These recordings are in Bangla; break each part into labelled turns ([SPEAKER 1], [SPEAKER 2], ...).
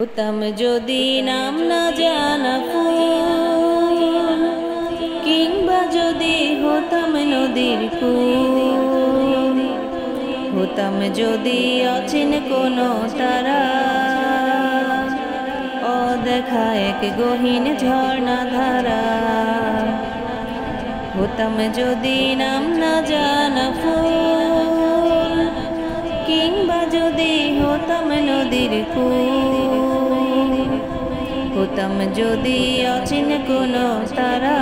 [SPEAKER 1] হতাম যদি নাম না জানা ফুল, কিংবা যদি হতাম নদীর কূল, হতাম যদি অচিন কোনো তারা, অদেখা এক গহীন ঝর্ণা ধারা। হতাম যদি নাম না জানা ফুল, কিংবা যদি হতাম নদীর কূল, হতাম যদি অচিন কোনো তারা,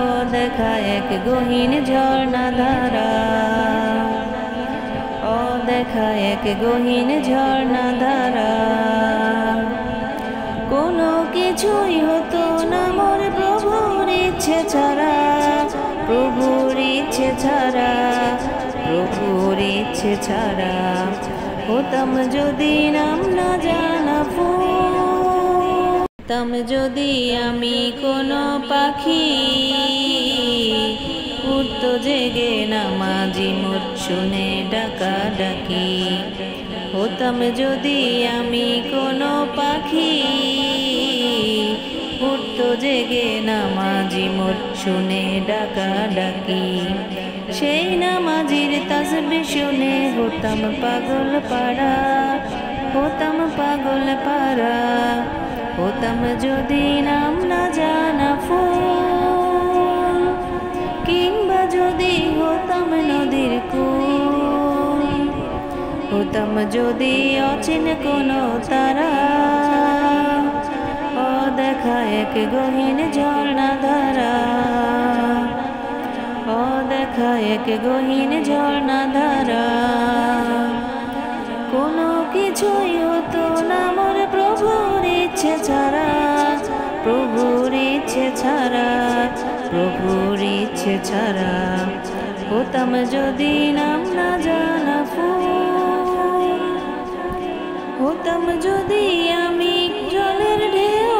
[SPEAKER 1] অদেখা এক গহীন ঝর্ণা ধারা, অদেখা এক গহীন ঝর্ণা ধারা। কোনো কিছুই হতো না মোর প্রভুর ইচ্ছে ছাড়া, প্রভুর ইচ্ছে ছাড়া, প্রভুর ইচ্ছে ছাড়া। হতাম যদি নাম না জানা ফুল, হতাম যদি আমি কোনো পাখি, উড়তো জেগে নামাজি মোর শুনে ডাকা ডাকি। হতাম যদি আমি কোনো পাখি, উড়তো জেগে নামাজি মোর শুনে ডাকা ডাকি। সেই নামাজির তাসবিহ শুনে হতাম পাগল পাড়া, হতাম পাগল পাড়া। হতাম যদি নাম না জানা ফুল, কিংবা যদি হতাম নদীর কূল, হতাম যদি অচিন কোনো তারা, অদেখা এক গহীন ঝর্ণা ধারা, অদেখা এক গহীন ঝর্ণা ধারা। কোনো কিছুই হতো না মোর প্রভুর ইচ্ছে ছাড়া, প্রভুর ইচ্ছে ছাড়া, প্রভুর ইচ্ছে ছাড়া। হতাম যদি নাম না জানা ফুল, হতাম যদি আমি জলের ঢেউ,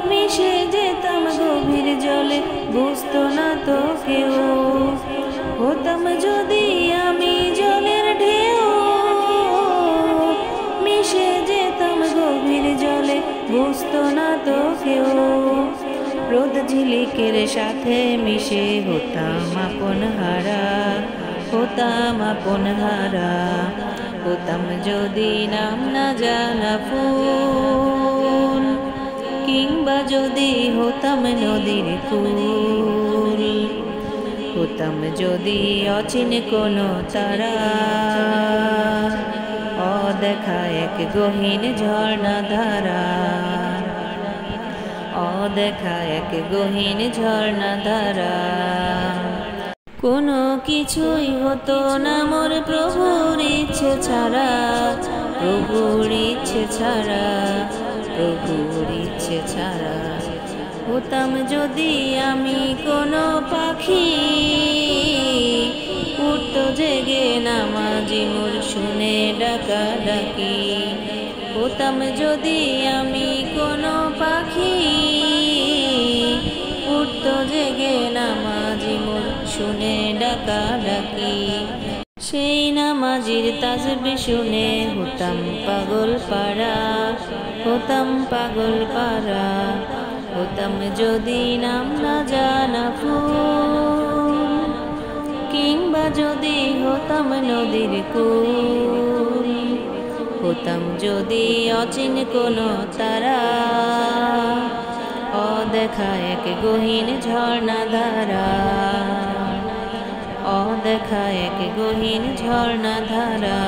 [SPEAKER 1] মিশে যেতাম গভীর জলে বুঝতো না তো কেউ। হতাম যদি আমি জলের ঢেউ, মিশে যেতাম গভীর জলে বুঝতো না তো কেউ। রোদ ঝিলিকের সাথে মিশে হতাম আপন হারা, হতাম আপন হারা। হতাম যদি নাম না জানা ফুল, কিংবা যদি হতাম নদীর কূল, হতাম যদি অচিন কোনো তারা, অদেখা এক গহীন ঝর্ণা ধারা, অদেখা এক গহীন ঝর্ণা ধারা। কোনো কিছুই হতো না মোর প্রভুর ইচ্ছে ছাড়া, প্রভুর ইচ্ছে ছাড়া, প্রভুর ইচ্ছে ছাড়া। হতাম যদি আমি কোনো পাখি, উড়তো জেগে নামাজি মোর শুনে ডাকা ডাকি। হতাম যদি আমি কোনো পাখি, উড়তো জেগে নামাজি মোর শুনে ডাকা ডাকি। সেই নামাজির তাসবিহ শুনে হতাম পাগল পাড়া, হতাম পাগল পাড়া। হতাম যদি নাম না জানা ফুল, কিংবা যদি হতাম নদীর কূল, হতাম যদি অচিন কোনো তারা, অদেখা এক গহীন ঝর্ণা ধারা, অদেখা এক গহীন ঝর্ণা ধারা।